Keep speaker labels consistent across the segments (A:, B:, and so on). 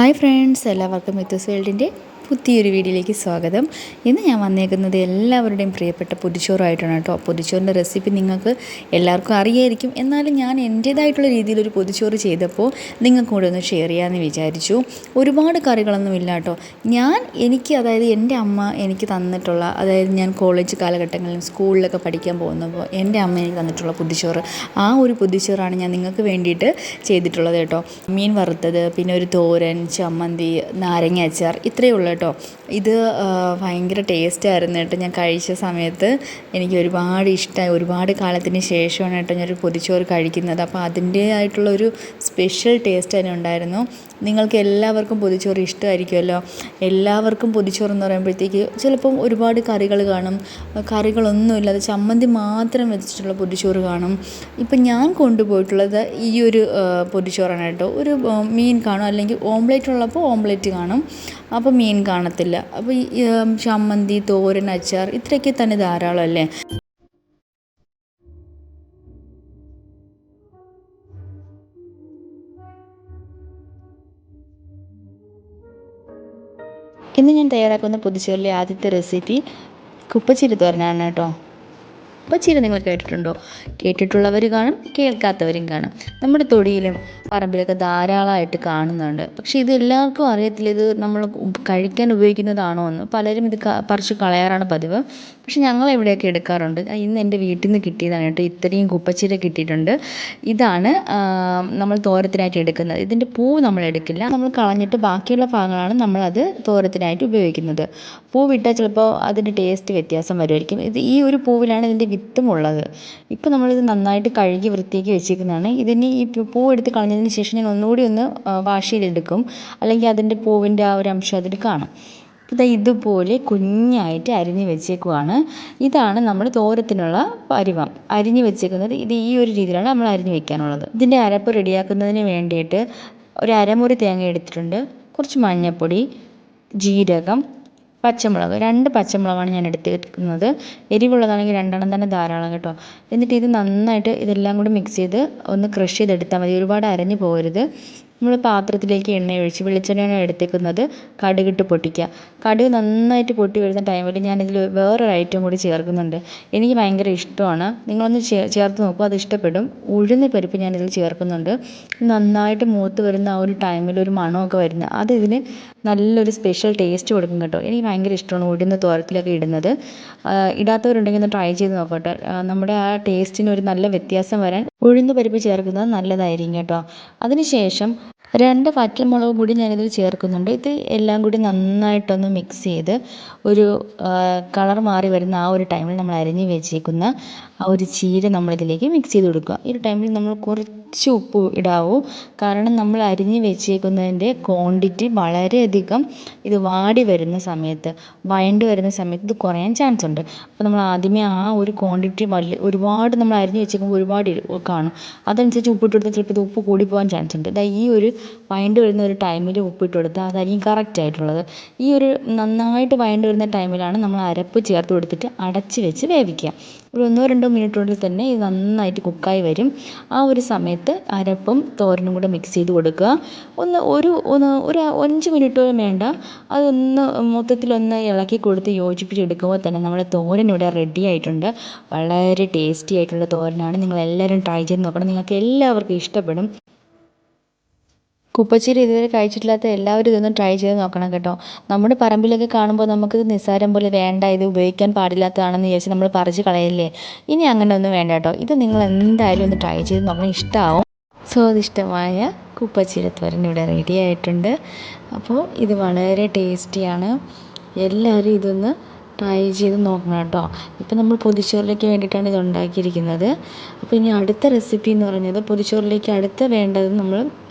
A: Hi friends, എല്ലാവർക്കും മിത്തൂസ് വേൾഡിൻ്റെ പുതിയൊരു വീഡിയോയിലേക്ക് സ്വാഗതം. ഇന്ന് ഞാൻ വന്നേക്കുന്നത് എല്ലാവരുടെയും പ്രിയപ്പെട്ട പൊതിച്ചോറായിട്ടാണ് കേട്ടോ. പൊതിച്ചോറിൻ്റെ റെസിപ്പി നിങ്ങൾക്ക് എല്ലാവർക്കും അറിയായിരിക്കും. എന്നാലും ഞാൻ എൻ്റേതായിട്ടുള്ള രീതിയിലൊരു പൊതിച്ചോറ് ചെയ്തപ്പോൾ നിങ്ങൾക്ക് കൂടെ ഒന്ന് ഷെയർ ചെയ്യാമെന്ന് വിചാരിച്ചു. ഒരുപാട് കറികളൊന്നും ഇല്ല കേട്ടോ. അതായത് എൻ്റെ അമ്മ എനിക്ക് തന്നിട്ടുള്ള, അതായത് ഞാൻ കോളേജ് കാലഘട്ടങ്ങളിലും സ്കൂളിലൊക്കെ പഠിക്കാൻ പോകുന്നപ്പോൾ എൻ്റെ അമ്മ എനിക്ക് തന്നിട്ടുള്ള പൊതിച്ചോറ്, ആ ഒരു പൊതിച്ചോറാണ് ഞാൻ നിങ്ങൾക്ക് വേണ്ടിയിട്ട് ചെയ്തിട്ടുള്ളത് കേട്ടോ. മീൻ വറുത്തത്, പിന്നെ ഒരു തോരൻ, ചമ്മന്തി, നാരങ്ങ അച്ചാർ, ഇത്രയേ ഉള്ളൂ കേട്ടോ. ഇത് ഭയങ്കര ടേസ്റ്റായിരുന്നു കേട്ടോ. ഞാൻ കഴിച്ച സമയത്ത് എനിക്ക് ഒരുപാട് ഇഷ്ടമായി. ഒരുപാട് കാലത്തിന് ശേഷമാണ് കേട്ടോ ഞാനൊരു പൊതിച്ചോറ് കഴിക്കുന്നത്. അപ്പോൾ അതിൻ്റേതായിട്ടുള്ളൊരു സ്പെഷ്യൽ ടേസ്റ്റ് തന്നെ ഉണ്ടായിരുന്നു. നിങ്ങൾക്ക് എല്ലാവർക്കും പൊതിച്ചോറ് ഇഷ്ടമായിരിക്കുമല്ലോ. എല്ലാവർക്കും പൊതിച്ചോറെന്ന് പറയുമ്പോഴത്തേക്ക് ചിലപ്പം ഒരുപാട് കറികൾ കാണും, കറികളൊന്നുമില്ലാതെ ചമ്മന്തി മാത്രം വെച്ചിട്ടുള്ള പൊതിച്ചോറ് കാണും. ഇപ്പം ഞാൻ കൊണ്ടുപോയിട്ടുള്ളത് ഈ ഒരു പൊതിച്ചോറാണ് കേട്ടോ. ഒരു മീൻ കാണും, അല്ലെങ്കിൽ ഓംലെറ്റ് ഉള്ളപ്പോൾ ഓംലെറ്റ് കാണും, അപ്പോൾ മീൻ കാണത്തില്ല. അപ്പോൾ ഈ ചമ്മന്തി, തോരൻ, അച്ചാർ ഇത്രയൊക്കെ തന്നെ ധാരാളം അല്ലേ. ഇന്ന് ഞാൻ തയ്യാറാക്കുന്ന പൊതിച്ചോറിലെ ആദ്യത്തെ റെസിപ്പി കുപ്പച്ചീര തോരനാണ് കേട്ടോ. കുപ്പച്ചീര നിങ്ങൾ കേട്ടിട്ടുണ്ടോ? കേട്ടിട്ടുള്ളവർ കാണും, കേൾക്കാത്തവരും കാണും. നമ്മുടെ തൊടിയിലും പറമ്പിലൊക്കെ ധാരാളമായിട്ട് കാണുന്നുണ്ട്. പക്ഷേ ഇത് എല്ലാവർക്കും അറിയത്തില്ല ഇത് നമ്മൾ കഴിക്കാൻ ഉപയോഗിക്കുന്നതാണോ എന്ന്. പലരും ഇത് പറിച്ച് കളയാറാണ് പതിവ്. പക്ഷെ ഞങ്ങൾ ഇവിടെയൊക്കെ എടുക്കാറുണ്ട്. ഇന്ന് എൻ്റെ വീട്ടിൽ നിന്ന് കിട്ടിയതാണ് കേട്ടോ. ഇത്രയും കുപ്പച്ചീര കിട്ടിയിട്ടുണ്ട്. ഇതാണ് നമ്മൾ തോരത്തിനായിട്ട് എടുക്കുന്നത്. ഇതിൻ്റെ പൂവ് നമ്മൾ എടുക്കില്ല, നമ്മൾ കളഞ്ഞിട്ട് ബാക്കിയുള്ള ഭാഗങ്ങളാണ് നമ്മളത് തോരത്തിനായിട്ട് ഉപയോഗിക്കുന്നത്. പൂവിട്ടാൽ ചിലപ്പോൾ അതിൻ്റെ ടേസ്റ്റ് വ്യത്യാസം വരുമായിരിക്കും. ഈ ഒരു പൂവിലാണ് ഇതിൻ്റെ വിത്തും ഉള്ളത്. ഇപ്പോൾ നമ്മളിത് നന്നായിട്ട് കഴുകി വൃത്തിയാക്കി വെച്ചിരിക്കുന്നതാണ്. ഇതിന് ഈ പൂവെടുത്ത് കളഞ്ഞതിന് ശേഷം ഞാൻ ഒന്നുകൂടി ഒന്ന് വാഷ് അല്ലെങ്കിൽ അതിൻ്റെ പൂവിൻ്റെ ആ ഒരു അംശം അതിൽ കാണും. ഇതുപോലെ കുഞ്ഞായിട്ട് അരിഞ്ഞ് വെച്ചേക്കുവാണ്. ഇതാണ് നമ്മൾ തോരത്തിനുള്ള പരുവം. അരിഞ്ഞ് വെച്ചേക്കുന്നത് ഇത് ഈ ഒരു രീതിയിലാണ് നമ്മൾ അരിഞ്ഞ് വെക്കാനുള്ളത്. ഇതിൻ്റെ അരപ്പ് റെഡിയാക്കുന്നതിന് വേണ്ടിയിട്ട് ഒരു അരമുറി തേങ്ങ എടുത്തിട്ടുണ്ട്, കുറച്ച് മഞ്ഞൾപ്പൊടി, ജീരകം, പച്ചമുളക്, 2 പച്ചമുളകാണ് ഞാൻ എടുത്തിരിക്കുന്നത്. എരിവുള്ളതാണെങ്കിൽ 2 തന്നെ ധാരാളം കേട്ടോ. എന്നിട്ട് ഇത് നന്നായിട്ട് ഇതെല്ലാം കൂടി മിക്സ് ചെയ്ത് ഒന്ന് ക്രഷ് ചെയ്തെടുത്താൽ മതി. ഒരുപാട് അരഞ്ഞു പോകരുത്. നമ്മൾ പാത്രത്തിലേക്ക് എണ്ണ ഒഴിച്ച്, വെളിച്ചെണ്ണയാണ് എടുത്തേക്കുന്നത്, കടുകിട്ട് പൊട്ടിക്കുക. കടുക് നന്നായിട്ട് പൊട്ടി വരുന്ന ടൈമിൽ ഞാനിതിൽ വേറൊരു ഐറ്റം കൂടി ചേർക്കുന്നുണ്ട്. എനിക്ക് ഭയങ്കര ഇഷ്ടമാണ്. നിങ്ങളൊന്ന് ചേർത്ത് നോക്കൂ, അത് ഇഷ്ടപ്പെടും. ഉഴുന്ന് പരിപ്പ് ഞാനിതിൽ ചേർക്കുന്നുണ്ട്. നന്നായിട്ട് മൂത്ത് വരുന്ന ആ ഒരു ടൈമിൽ ഒരു മണമൊക്കെ വരുന്നത്, അത് ഇതിന് നല്ലൊരു സ്പെഷ്യൽ ടേസ്റ്റ് കൊടുക്കും കേട്ടോ. എനിക്ക് ഭയങ്കര ഇഷ്ടമാണ് ഉഴുന്ന് തോരത്തിലൊക്കെ ഇടുന്നത്. ഇടാത്തവരുണ്ടെങ്കിൽ ഒന്ന് ട്രൈ ചെയ്ത് നോക്കട്ടെ. നമ്മുടെ ആ ടേസ്റ്റിന് ഒരു നല്ല വ്യത്യാസം വരാൻ ഉഴുന്ന് പരിപ്പ് ചേർക്കുന്നത് നല്ലതായിരിക്കും കേട്ടോ. അതിനുശേഷം 2 പച്ചമുളക് കൂടി ഞാനിതിൽ ചേർക്കുന്നുണ്ട്. ഇത് എല്ലാം കൂടി നന്നായിട്ടൊന്ന് മിക്സ് ചെയ്ത് ഒരു കളർ മാറി വരുന്ന ആ ഒരു ടൈമിൽ നമ്മൾ അരിഞ്ഞ് വെച്ചേക്കുന്ന ആ ഒരു ചീര നമ്മളിതിലേക്ക് മിക്സ് ചെയ്ത് കൊടുക്കുക. ഈ ഒരു ടൈമിൽ നമ്മൾ കുറച്ച് ഉപ്പ് ഇടാവൂ. കാരണം നമ്മൾ അരിഞ്ഞ് വെച്ചേക്കുന്നതിൻ്റെ ക്വാണ്ടിറ്റി വളരെയധികം ഇത് വാടി വരുന്ന സമയത്ത്, വഴണ്ട് വരുന്ന സമയത്ത് ഇത് കുറയാൻ ചാൻസ് ഉണ്ട്. അപ്പോൾ നമ്മൾ ആദ്യമേ ആ ഒരു ക്വാണ്ടിറ്റി ഒരുപാട് നമ്മൾ അരിഞ്ഞ് വെച്ചേക്കുമ്പോൾ ഒരുപാട് കാണും. അതനുസരിച്ച് ഉപ്പിട്ട് കൊടുത്താൽ ചിലപ്പോൾ ഇത് ഉപ്പ് കൂടി പോകാൻ ചാൻസ് ഉണ്ട്. ഈ ഒരു വഴണ്ട് വരുന്ന ഒരു ടൈമിൽ ഉപ്പിട്ട് കൊടുത്താൽ അതായിരിക്കും കറക്റ്റ് ആയിട്ടുള്ളത്. ഈ ഒരു നന്നായിട്ട് വഴണ്ട് വരുന്ന ടൈമിലാണ് നമ്മൾ അരപ്പ് ചേർത്ത് കൊടുത്തിട്ട് അടച്ച് വെച്ച് വേവിക്കുക. ഒരു 1-2 മിനിറ്റിനുള്ളിൽ തന്നെ ഇത് നന്നായിട്ട് കുക്കായി വരും. ആ ഒരു സമയത്ത് അരപ്പും തോരനും കൂടെ മിക്സ് ചെയ്ത് കൊടുക്കുക. ഒരു 5 മിനിറ്റ് പോലും വേണ്ട, അതൊന്ന് മൊത്തത്തിലൊന്ന് ഇളക്കി കൊടുത്ത് യോജിപ്പിച്ചെടുക്കുമ്പോൾ തന്നെ നമ്മുടെ തോരൻ ഇവിടെ റെഡി ആയിട്ടുണ്ട്. വളരെ ടേസ്റ്റി ആയിട്ടുള്ള തോരനാണ്. നിങ്ങളെല്ലാവരും ട്രൈ ചെയ്ത് നോക്കണം, നിങ്ങൾക്ക് എല്ലാവർക്കും ഇഷ്ടപ്പെടും. കുപ്പച്ചീര ഇതുവരെ കഴിച്ചിട്ടില്ലാത്ത എല്ലാവരും ഇതൊന്ന് ട്രൈ ചെയ്ത് നോക്കണം കേട്ടോ. നമ്മുടെ പറമ്പിലൊക്കെ കാണുമ്പോൾ നമുക്ക് നിസ്സാരം പോലെ വേണ്ട, ഇത് ഉപയോഗിക്കാൻ പാടില്ലാത്തതാണെന്ന് വിചാരിച്ച് നമ്മൾ പറിച്ച് കളയില്ലേ. ഇനി അങ്ങനെ ഒന്നും വേണ്ട കേട്ടോ. ഇത് നിങ്ങൾ എന്തായാലും ഒന്ന് ട്രൈ ചെയ്ത് നോക്കണം, ഇഷ്ടമാവും. സ്വാദിഷ്ടമായ കുപ്പച്ചീര തോരൻ ഇവിടെ റെഡി ആയിട്ടുണ്ട്. അപ്പോൾ ഇത് വളരെ ടേസ്റ്റിയാണ്. എല്ലാവരും ഇതൊന്ന് ട്രൈ ചെയ്ത് നോക്കണം കേട്ടോ. ഇപ്പം നമ്മൾ പൊതിച്ചോറിലേക്ക് വേണ്ടിയിട്ടാണ് ഇത് ഉണ്ടാക്കിയിരിക്കുന്നത്. അപ്പോൾ ഇനി അടുത്ത റെസിപ്പി എന്ന് പറയുന്നത്, പൊതിച്ചോറിലേക്ക് അടുത്ത വേണ്ടത് നമ്മൾ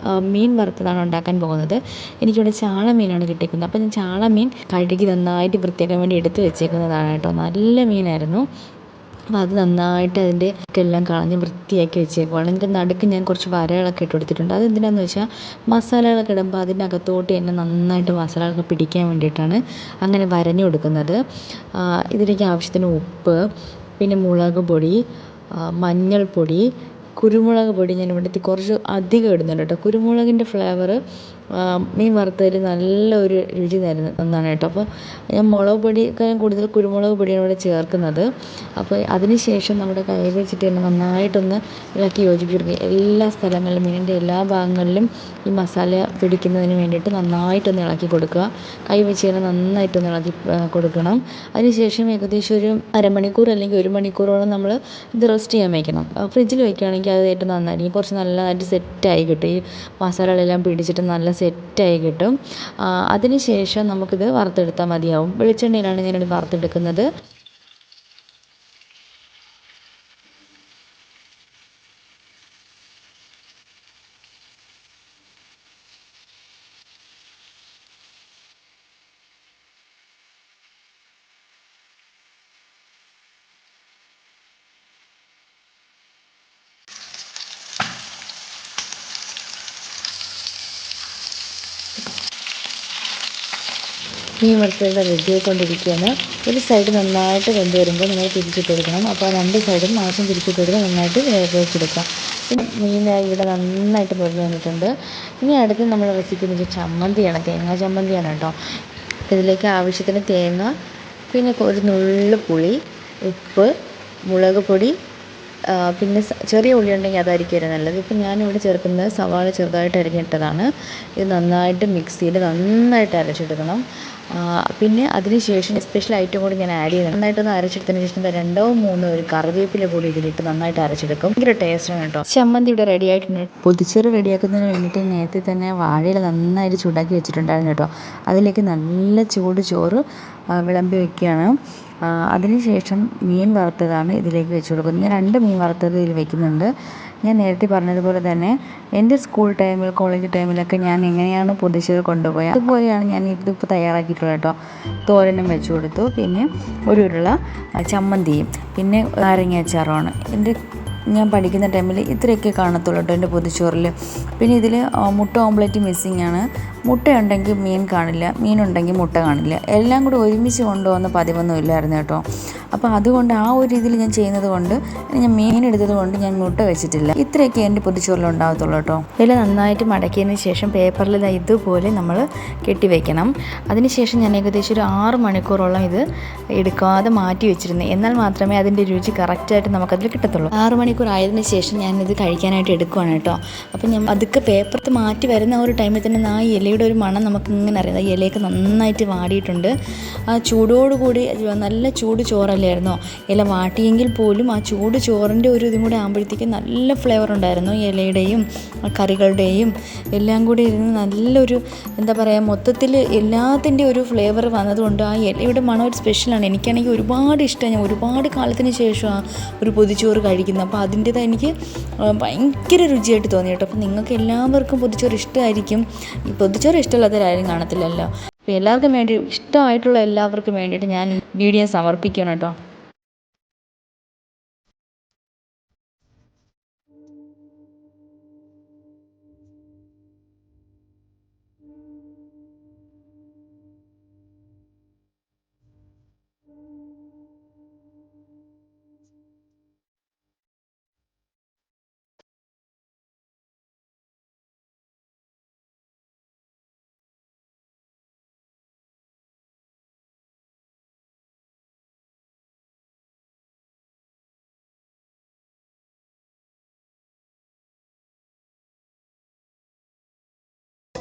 A: മീൻ വറുത്തതാണ് ഉണ്ടാക്കാൻ പോകുന്നത്. എനിക്കിവിടെ ചാള മീനാണ് കിട്ടിയിരിക്കുന്നത്. അപ്പോൾ ഞാൻ ചാള മീൻ കഴുകി നന്നായിട്ട് വൃത്തിയാക്കാൻ വേണ്ടി എടുത്ത് വെച്ചേക്കുന്നതാണ് കേട്ടോ. നല്ല മീനായിരുന്നു. അപ്പോൾ അത് നന്നായിട്ട് അതിൻ്റെ എല്ലാം കളഞ്ഞ് വൃത്തിയാക്കി വെച്ചേക്കുവാണ്. എന്നിട്ട് നടുക്ക് ഞാൻ കുറച്ച് വരകളൊക്കെ ഇട്ട് കൊടുത്തിട്ടുണ്ട്. അത് എന്തിനാണെന്ന് വെച്ചാൽ മസാലകളൊക്കെ ഇടുമ്പോൾ അതിൻ്റെ അകത്തോട്ട് തന്നെ നന്നായിട്ട് മസാലകളൊക്കെ പിടിക്കാൻ വേണ്ടിയിട്ടാണ് അങ്ങനെ വരഞ്ഞു കൊടുക്കുന്നത്. ഇതിലേക്ക് ആവശ്യത്തിന് ഉപ്പ്, പിന്നെ മുളക് പൊടി, മഞ്ഞൾപ്പൊടി, കുരുമുളക് പൊടി ഞാൻ ഇവിടുത്തെ കുറച്ച് അധികം ഇടുന്നുണ്ട് കേട്ടോ. കുരുമുളകിൻ്റെ ഫ്ലേവർ മീൻ വറുത്തതിൽ നല്ലൊരു രുചി തരുന്ന ഒന്നാണ് കേട്ടോ. അപ്പോൾ ഞാൻ മുളക് പൊടിയേക്കാളും കൂടുതൽ കുരുമുളക് പൊടിയാണ് ഇവിടെ ചേർക്കുന്നത്. അപ്പോൾ അതിന് ശേഷം നമ്മുടെ കൈ വെച്ചിട്ട് തന്നെ നന്നായിട്ടൊന്ന് ഇളക്കി യോജിപ്പിച്ചെടുക്കുക. എല്ലാ സ്ഥലങ്ങളിലും മീനിൻ്റെ എല്ലാ ഭാഗങ്ങളിലും ഈ മസാല പിടിക്കുന്നതിന് വേണ്ടിയിട്ട് നന്നായിട്ടൊന്ന് ഇളക്കി കൊടുക്കുക. കൈ വെച്ച് തന്നെ നന്നായിട്ടൊന്ന് ഇളക്കി കൊടുക്കണം. അതിനുശേഷം ഏകദേശം ഒരു അരമണിക്കൂർ അല്ലെങ്കിൽ 1 മണിക്കൂറോളം നമ്മൾ ഇത് റെസ്റ്റ് ചെയ്യാൻ വയ്ക്കണം. ഫ്രിഡ്ജിൽ വയ്ക്കുകയാണെങ്കിൽ അത് ഏറ്റവും നന്നായിരിക്കും. കുറച്ച് നല്ലതായിട്ട് സെറ്റായി കിട്ടും. ഈ മസാലകളെല്ലാം പിടിച്ചിട്ട് നല്ല സെറ്റായി കിട്ടും. അതിന് ശേഷം നമുക്കിത് വറുത്തെടുത്താൽ മതിയാവും. വെളിച്ചെണ്ണയിലാണ് ഞാനിത് വറുത്തെടുക്കുന്നത്. മീൻ വറുത്തത് റെഡി ആയിക്കൊണ്ടിരിക്കുകയാണ്. ഒരു സൈഡ് നന്നായിട്ട് വെന്ത് വരുമ്പോൾ നമ്മൾ തിരിച്ചിട്ട് കൊടുക്കണം. അപ്പോൾ 2 സൈഡും മാസം തിരിച്ചിട്ട് കൊടുത്ത് നന്നായിട്ട് വേവിച്ചെടുക്കാം. പിന്നെ മീൻ ഇവിടെ നന്നായിട്ട് പൊരിഞ്ഞ് വന്നിട്ടുണ്ട്. ഇനി അടുത്ത് നമ്മൾ റെസിപ്പി എന്ന് വെച്ചാൽ ചമ്മന്തിയാണ്. തേങ്ങാ ചമ്മന്തിയാണ് കേട്ടോ. ഇതിലേക്ക് ആവശ്യത്തിന് തേങ്ങ, പിന്നെ ഒരു നുള്ളു പുളി, ഉപ്പ്, മുളക് പൊടി, പിന്നെ ചെറിയ ഉള്ളി ഉണ്ടെങ്കിൽ അതായിരിക്കും നല്ലത്. ഇപ്പം ഞാനിവിടെ ചേർക്കുന്നത് സവാള ചെറുതായിട്ട് അരിഞ്ഞിട്ടതാണ്. ഇത് നന്നായിട്ട് മിക്സിയിൽ നന്നായിട്ട് അരച്ചെടുക്കണം. പിന്നെ അതിന് ശേഷം സ്പെഷ്യൽ ഐറ്റം കൂടി ഞാൻ ആഡ് ചെയ്യുന്നത്. നന്നായിട്ടൊന്ന് അരച്ചെടുത്തതിന് ശേഷം 2 3 ഒരു കറിവേപ്പില കൂടി ഇതിലിട്ട് നന്നായിട്ട് അരച്ചെടുക്കും. ഭയങ്കര ടേസ്റ്റാണ് കേട്ടോ. ചമ്മന്തി ഇവിടെ റെഡി ആയിട്ടുണ്ട്. പൊതിച്ചോറ് റെഡിയാക്കുന്നതിന് വേണ്ടിയിട്ട് നേരത്തെ തന്നെ വാഴയില നന്നായിട്ട് ചൂടാക്കി വെച്ചിട്ടുണ്ടായിരുന്നു കേട്ടോ. അതിലേക്ക് നല്ല ചൂട് ചോറ് വിളമ്പി വയ്ക്കുകയാണ്. അതിനുശേഷം മീൻ വറുത്തതാണ് ഇതിലേക്ക് വെച്ച് കൊടുക്കുന്നത്. ഞാൻ 2 മീൻ വറുത്തത് ഇതിൽ വെക്കുന്നുണ്ട്. ഞാൻ നേരത്തെ പറഞ്ഞതുപോലെ തന്നെ എൻ്റെ സ്കൂൾ ടൈമിൽ കോളേജ് ടൈമിലൊക്കെ ഞാൻ എങ്ങനെയാണ് പൊതിച്ചോറ് കൊണ്ടുപോയത് അതുപോലെയാണ് ഞാൻ ഇതിപ്പോൾ തയ്യാറാക്കിയിട്ടുള്ളത് കേട്ടോ. തോരനും വെച്ച് കൊടുത്തു, പിന്നെ ഒരു ഉരുള ചമ്മന്തിയും, പിന്നെ നാരങ്ങ അച്ചാറുമാണ്. ഞാൻ പഠിക്കുന്ന ടൈമിൽ ഇത്രയൊക്കെ കാണത്തുള്ളൂ കേട്ടോ എൻ്റെ പൊതിച്ചോറിൽ. പിന്നെ ഇതിൽ മുട്ട ഓംലെറ്റ് മിസ്സിങ് ആണ്. മുട്ടയുണ്ടെങ്കിൽ മീൻ കാണില്ല, മീനുണ്ടെങ്കിൽ മുട്ട കാണില്ല. എല്ലാം കൂടി ഒരുമിച്ച് കൊണ്ടുപോകുന്ന പതിവൊന്നും ഇല്ലായിരുന്നു കേട്ടോ. അപ്പോൾ അതുകൊണ്ട് ആ ഒരു രീതിയിൽ ഞാൻ ചെയ്യുന്നത് കൊണ്ട് ഞാൻ മീൻ എടുത്തത് കൊണ്ട് ഞാൻ മുട്ട വെച്ചിട്ടില്ല. ഇത്രയൊക്കെ എൻ്റെ പൊതിച്ചോറിൽ ഉണ്ടാകത്തുള്ളൂ കേട്ടോ. ഇല നന്നായിട്ട് മടക്കിയതിന് ശേഷം പേപ്പറിൽ ഇതുപോലെ നമ്മൾ കെട്ടിവെക്കണം. അതിനുശേഷം ഞാൻ ഏകദേശം ഒരു 6 മണിക്കൂറോളം ഇത് എടുക്കാതെ മാറ്റി വെച്ചിരുന്നു. എന്നാൽ മാത്രമേ അതിൻ്റെ രുചി കറക്റ്റായിട്ട് നമുക്കതിൽ കിട്ടത്തുള്ളൂ. 6 മണിക്കൂർ ആയതിനു ശേഷം ഞാനിത് കഴിക്കാനായിട്ട് എടുക്കുവാണ് കേട്ടോ. അപ്പം ഞാൻ അതൊക്കെ പേപ്പറത്ത് മാറ്റി വരുന്ന ആ ഒരു ടൈമിൽ തന്നെ ആ ഇലയുടെ ഒരു മണം നമുക്ക് ഇങ്ങനെ അറിയാം. ആ ഇലയൊക്കെ നന്നായിട്ട് വാടിയിട്ടുണ്ട്. ആ ചൂടോടുകൂടി നല്ല ചൂട് ചോറല്ലായിരുന്നോ ഇല വാട്ടിയെങ്കിൽ പോലും ആ ചൂട് ചോറിൻ്റെ ഒരു ഇതും കൂടെ ആകുമ്പോഴത്തേക്കും നല്ല ഫ്ലേവർ ഉണ്ടായിരുന്നു. ഇലയുടെയും കറികളുടെയും എല്ലാം കൂടി ഇരുന്ന് നല്ലൊരു എന്താ പറയുക, മൊത്തത്തിൽ എല്ലാത്തിൻ്റെ ഒരു ഫ്ലേവർ വന്നതുകൊണ്ട് ആ ഇലയുടെ മണം ഒരു സ്പെഷ്യലാണ്. എനിക്കാണെങ്കിൽ ഒരുപാട് ഇഷ്ടമാണ്. ഞാൻ ഒരുപാട് കാലത്തിന് ശേഷമാണ് ഒരു പൊതിച്ചോറ് കഴിക്കുന്നത്. അപ്പോൾ അതിൻ്റേത് എനിക്ക് ഭയങ്കര രുചിയായിട്ട് തോന്നി കേട്ടോ. അപ്പോൾ നിങ്ങൾക്ക് എല്ലാവർക്കും പൊതിച്ചോറ് ഇഷ്ടമായിരിക്കും. ഈ പൊതിച്ചോറ് ഇഷ്ടമുള്ളവരാരും കാണത്തില്ലല്ലോ. അപ്പോൾ എല്ലാവർക്കും വേണ്ടി ഇഷ്ടമായിട്ടുള്ള എല്ലാവർക്കും വേണ്ടിയിട്ട് ഞാൻ വീഡിയോ സമർപ്പിക്കണം കേട്ടോ.